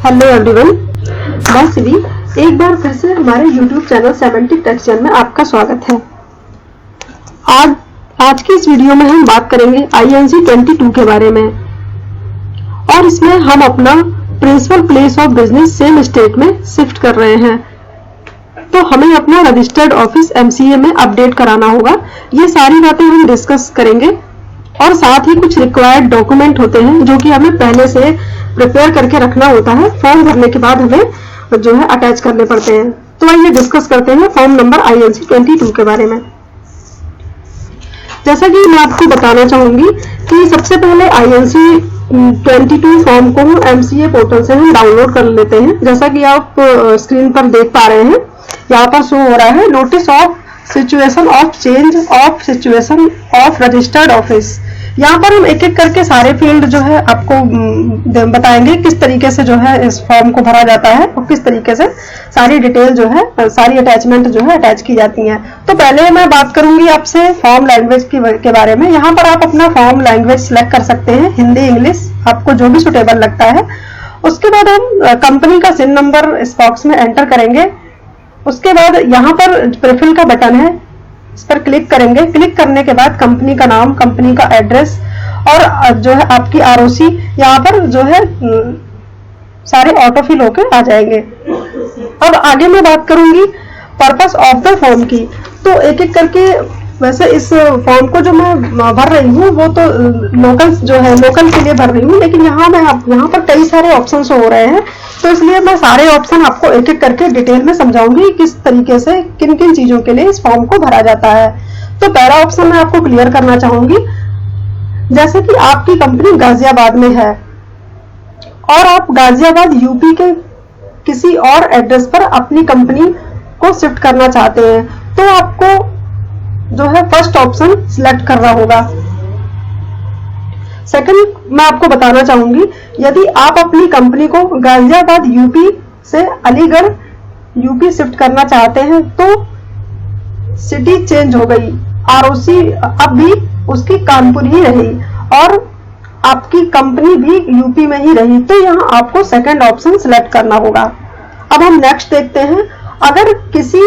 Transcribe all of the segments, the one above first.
Hello everyone, मैं श्री एक बार फिर से हमारे YouTube चैनल सेमेंटिक टेक्सचर में आपका स्वागत है। आज की इस वीडियो में हम बात करेंगे INC 22 के बारे में और इसमें हम अपना principal place of business same state में शिफ्ट कर रहे हैं, तो हमें अपना रजिस्टर्ड ऑफिस MCA में अपडेट कराना होगा। ये सारी बातें हम डिस्कस करेंगे और साथ ही कुछ रिक्वायर्ड डॉक्यूमेंट होते हैं जो कि हमें पहले से प्रिपेयर करके रखना होता है। फॉर्म भरने के बाद हमें जो है अटैच करने पड़ते हैं। तो आइए डिस्कस करते हैं फॉर्म नंबर INC 22 के बारे में। जैसा कि मैं आपको बताना चाहूंगी कि सबसे पहले INC 22 फॉर्म को MCA पोर्टल से हम डाउनलोड कर लेते हैं। जैसा कि आप स्क्रीन पर देख पा रहे हैं, यहाँ पर शो हो रहा है notice of situation of change of situation of registered office. यहाँ पर हम एक एक करके सारे फील्ड जो है आपको बताएंगे किस तरीके से जो है इस फॉर्म को भरा जाता है और किस तरीके से सारी डिटेल जो है, सारी अटैचमेंट जो है अटैच की जाती हैं। तो पहले मैं बात करूंगी आपसे फॉर्म लैंग्वेज के बारे में। यहाँ पर आप अपना फॉर्म लैंग्वेज सिलेक्ट कर सकते हैं, हिंदी, इंग्लिश, आपको जो भी सुटेबल लगता है। उसके बाद हम कंपनी का सिन नंबर इस बॉक्स में एंटर करेंगे। उसके बाद यहाँ पर प्रीफिल का बटन है, इस पर क्लिक करेंगे। क्लिक करने के बाद कंपनी का नाम, कंपनी का एड्रेस और जो है आपकी ROC यहाँ पर जो है सारे ऑटो फिल होकर आ जाएंगे। अब आगे मैं बात करूंगी पर्पस ऑफ द फॉर्म की। तो एक एक करके, वैसे इस फॉर्म को जो मैं भर रही हूँ वो तो लोकल के लिए भर रही हूँ, लेकिन यहाँ पर कई सारे ऑप्शन हो रहे हैं, तो इसलिए मैं सारे ऑप्शन आपको एक एक करके डिटेल में समझाऊंगी किस तरीके से किन किन चीजों के लिए इस फॉर्म को भरा जाता है। तो पहला ऑप्शन मैं आपको क्लियर करना चाहूंगी। जैसे कि आपकी कंपनी गाजियाबाद में है और आप गाजियाबाद UP के किसी और एड्रेस पर अपनी कंपनी को शिफ्ट करना चाहते हैं, तो आपको जो है फर्स्ट ऑप्शन सिलेक्ट करना होगा। सेकंड मैं आपको बताना चाहूंगी, यदि आप अपनी कंपनी को गाजियाबाद UP से अलीगढ़ UP शिफ्ट करना चाहते हैं तो सिटी चेंज हो गई, ROC अब भी उसकी कानपुर ही रही और आपकी कंपनी भी UP में ही रही, तो यहाँ आपको सेकंड ऑप्शन सिलेक्ट करना होगा। अब हम नेक्स्ट देखते हैं, अगर किसी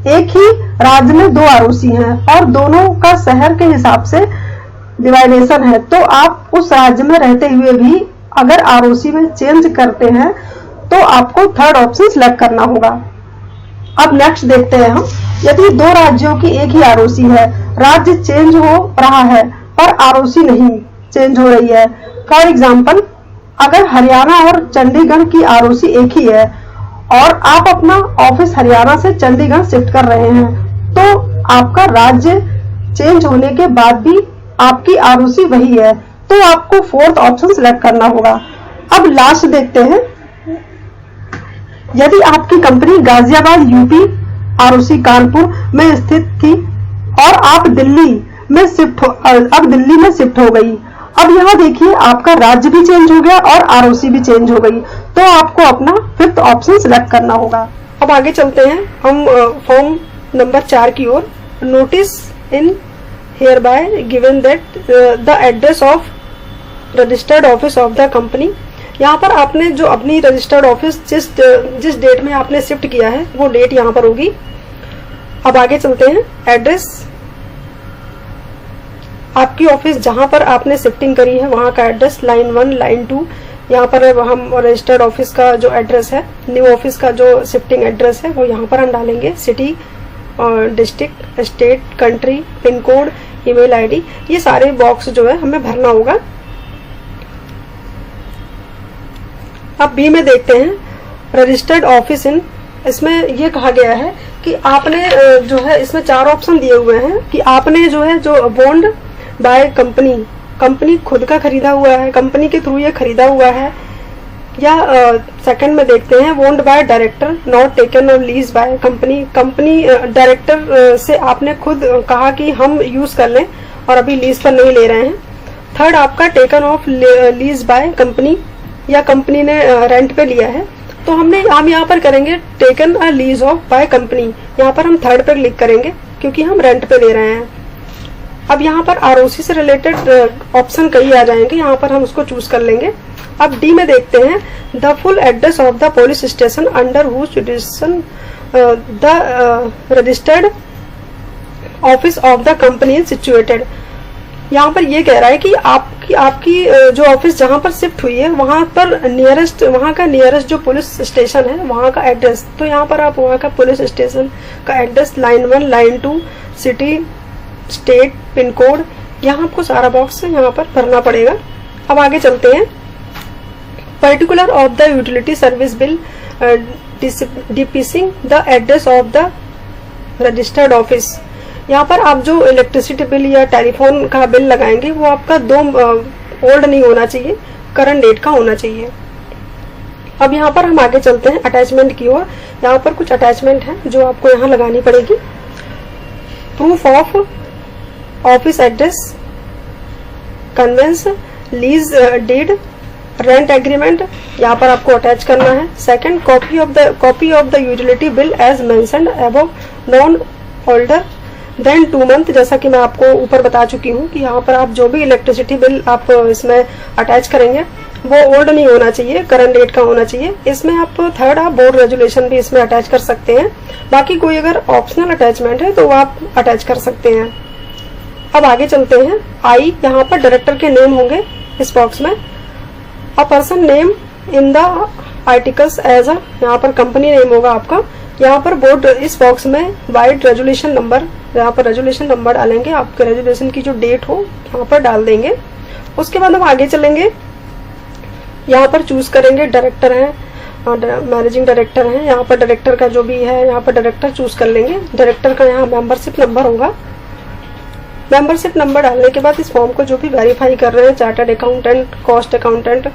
एक ही राज्य में 2 ROC हैं और दोनों का शहर के हिसाब से डिवाइडेशन है, तो आप उस राज्य में रहते हुए भी अगर ROC में चेंज करते हैं तो आपको थर्ड ऑप्शन सिलेक्ट करना होगा। अब नेक्स्ट देखते हैं हम, यदि 2 राज्यों की एक ही ROC है, राज्य चेंज हो रहा है पर ROC नहीं चेंज हो रही है। फॉर एग्जाम्पल, अगर हरियाणा और चंडीगढ़ की ROC एक ही है और आप अपना ऑफिस हरियाणा से चंडीगढ़ शिफ्ट कर रहे हैं, तो आपका राज्य चेंज होने के बाद भी आपकी ROC वही है, तो आपको फोर्थ ऑप्शन सिलेक्ट करना होगा। अब लास्ट देखते हैं, यदि आपकी company Ghaziabad UP ROC Kanpur में स्थित थी और आप दिल्ली में शिफ्ट हो गई। अब यहाँ देखिए आपका राज्य भी चेंज हो गया और ROC भी चेंज हो गई, तो आपको अपना फिफ्थ ऑप्शन सिलेक्ट करना होगा। अब आगे चलते हैं हम फॉर्म नंबर 4 की ओर। Notice in hereby given that the address of registered office of the company। यहाँ पर आपने जो अपनी रजिस्टर्ड ऑफिस जिस डेट में आपने शिफ्ट किया है वो डेट यहाँ पर होगी। अब आगे चलते हैं, एड्रेस, आपकी ऑफिस जहां पर आपने शिफ्टिंग करी है वहां का एड्रेस, लाइन 1, लाइन 2, यहाँ पर हम रजिस्टर्ड ऑफिस का जो एड्रेस है, न्यू ऑफिस का जो शिफ्टिंग एड्रेस है वो यहाँ पर हम डालेंगे। City, district, state, country, pin code, email ID, ये सारे बॉक्स जो है हमें भरना होगा। अब B में देखते हैं, रजिस्टर्ड ऑफिस इन। इसमें ये कहा गया है कि आपने जो है इसमें 4 ऑप्शन दिए हुए हैं कि आपने जो है जो बॉन्ड बाय कंपनी खुद का खरीदा हुआ है, कंपनी के थ्रू ये खरीदा हुआ है, या सेकंड में देखते हैं bond by director not taken और लीज बाय कंपनी डायरेक्टर से आपने खुद कहा कि हम यूज कर लें और अभी लीज पर नहीं ले रहे हैं। थर्ड आपका taken of lease by company, या कंपनी ने रेंट पे लिया है, तो हम यहाँ पर करेंगे taken a lease of by company. यहाँ पर हम थर्ड पे क्लिक करेंगे क्योंकि हम रेंट पे ले रहे हैं। अब यहाँ पर ROC से रिलेटेड ऑप्शन कई आ जाएंगे, यहाँ पर हम उसको चूज कर लेंगे। अब डी में देखते हैं, the full address of the police station under whose jurisdiction the registered office of the company is situated. यहाँ पर ये कह रहा है कि आपकी जो ऑफिस जहाँ पर शिफ्ट हुई है वहां पर नियरेस्ट, वहां का नियरेस्ट जो पुलिस स्टेशन है वहां का एड्रेस। तो यहाँ पर आप वहां का पुलिस स्टेशन का address, line 1, line 2, city, state, pin code, यहाँ आपको सारा बॉक्स यहाँ पर भरना पड़ेगा। अब आगे चलते हैं, particular of the utility service bill depicting the address of the registered office. यहाँ पर आप जो इलेक्ट्रिसिटी बिल या टेलीफोन का बिल लगाएंगे वो आपका ओल्ड नहीं होना चाहिए, करंट डेट का होना चाहिए। अब यहाँ पर हम आगे चलते हैं अटैचमेंट की ओर। यहाँ पर कुछ अटैचमेंट है जो आपको यहाँ लगानी पड़ेगी। Proof of office address, conveyance, lease deed, rent agreement, यहाँ पर आपको अटैच करना है। Second, copy of the utility bill as mentioned above, non older than 2 month. जैसा कि मैं आपको ऊपर बता चुकी हूँ कि यहाँ पर आप जो भी इलेक्ट्रिसिटी बिल आप इसमें अटैच करेंगे वो ओल्ड नहीं होना चाहिए, करंट डेट का होना चाहिए। इसमें आप थर्ड, आप बोर्ड रेजुलेशन भी इसमें अटैच कर सकते हैं। बाकी कोई अगर ऑप्शनल अटैचमेंट है तो वो आप अटैच कर सकते हैं। अब आगे चलते हैं, आई, यहाँ पर डायरेक्टर के नेम होंगे इस बॉक्स में। A person name in the articles as a, यहाँ पर कंपनी नेम होगा आपका। यहाँ पर बोर्ड, इस बॉक्स में वाइड रेजुलेशन नंबर, यहाँ पर रेजुलेशन नंबर डालेंगे, आपके रेजुलेशन की जो डेट हो यहाँ पर डाल देंगे। उसके बाद हम आगे चलेंगे, यहाँ पर चूज करेंगे डायरेक्टर है, मैनेजिंग डायरेक्टर है। यहाँ पर डायरेक्टर का जो भी है यहाँ पर डायरेक्टर चूज कर लेंगे। डायरेक्टर का यहाँ मेंबरशिप नंबर होगा। मेंबरशिप नंबर डालने के बाद इस फॉर्म को जो भी वेरीफाई कर रहे हैं, चार्टर्ड अकाउंटेंट, कॉस्ट अकाउंटेंट,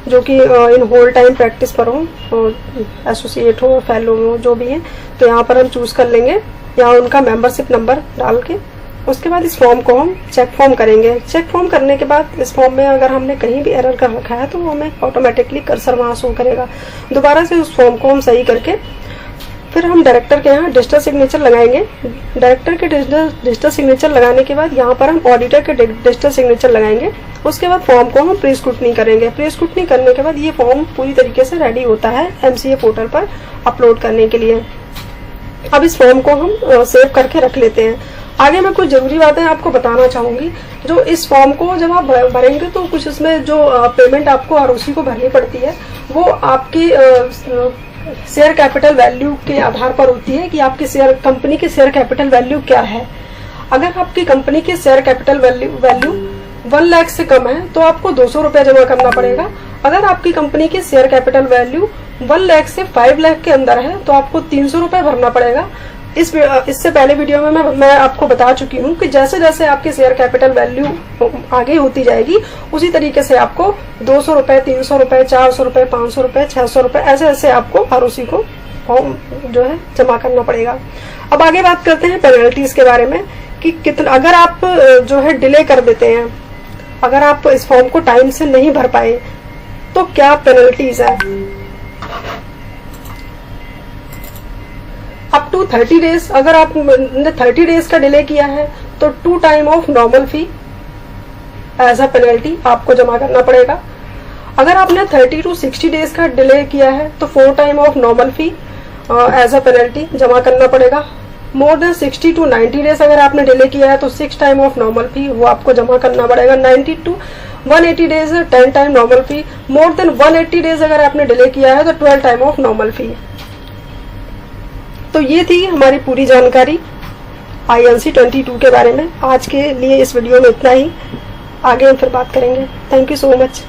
जो कि इन होल टाइम प्रैक्टिस पर हो, एसोसिएट हो, फेलो हो, जो भी है, तो यहाँ पर हम चूज कर लेंगे, यहाँ उनका मेंबरशिप नंबर डाल के। उसके बाद इस फॉर्म को हम चेक फॉर्म करेंगे। चेक फॉर्म करने के बाद इस फॉर्म में अगर हमने कहीं भी एरर कर रखा है तो वो हमें ऑटोमेटिकली कर्सर वहां शो करेगा। दोबारा से उस फॉर्म को हम सही करके फिर हम डायरेक्टर के यहाँ डिजिटल सिग्नेचर लगाएंगे। डायरेक्टर के डिजिटल सिग्नेचर लगाने के बाद यहाँ पर हम ऑडिटर के डिजिटल सिग्नेचर लगाएंगे। उसके बाद फॉर्म को हम प्री स्क्रूटनी करेंगे। प्री स्क्रूटनी करने के बाद ये फॉर्म पूरी तरीके से रेडी होता है एमसीए पोर्टल पर अपलोड करने के लिए। अब इस फॉर्म को हम सेव करके रख लेते हैं। आगे मैं कुछ जरूरी बातें आपको बताना चाहूंगी। जो इस फॉर्म को जब आप भरेंगे तो कुछ इसमें जो पेमेंट आपको आरओसी को भरनी पड़ती है वो आपकी शेयर कैपिटल वैल्यू के आधार पर होती है कि आपकी कंपनी की शेयर कैपिटल वैल्यू क्या है। अगर आपकी कंपनी की शेयर कैपिटल वैल्यू 1 लाख से कम है तो आपको 200 रुपए जमा करना पड़ेगा। अगर आपकी कंपनी की शेयर कैपिटल वैल्यू 1 लाख से 5 लाख के अंदर है तो आपको 300 रुपए भरना पड़ेगा। इससे पहले वीडियो में मैं आपको बता चुकी हूँ कि जैसे जैसे आपकी शेयर कैपिटल वैल्यू आगे होती जाएगी उसी तरीके से आपको 200 रुपए, 300 रुपए, 400 रुपए, 500 रुपए, 600 रुपए, ऐसे ऐसे आपको आरओसी को फॉर्म जो है जमा करना पड़ेगा। अब आगे बात करते हैं पेनल्टीज के बारे में कि कितना, अगर आप जो है डिले कर देते हैं, अगर आप इस फॉर्म को टाइम से नहीं भर पाए तो क्या पेनल्टीज है। अप टू 30 डेज, अगर आपने 30 डेज का डिले किया है तो 2 time of normal fee as a penalty आपको जमा करना पड़ेगा। अगर आपने 30 to 60 डेज का डिले किया है तो 4 time of normal fee as a penalty जमा करना पड़ेगा। मोर देन 60 to 90 डेज अगर आपने डिले किया है तो 6 टाइम ऑफ नॉर्मल फी वो आपको जमा करना पड़ेगा। 90 to 180 days 10 time normal fee. More than 180 days अगर आपने डिले किया है तो 12 टाइम ऑफ नॉर्मल फी। तो ये थी हमारी पूरी जानकारी INC 22 के बारे में। आज के लिए इस वीडियो में इतना ही, आगे हम फिर बात करेंगे। Thank you so much.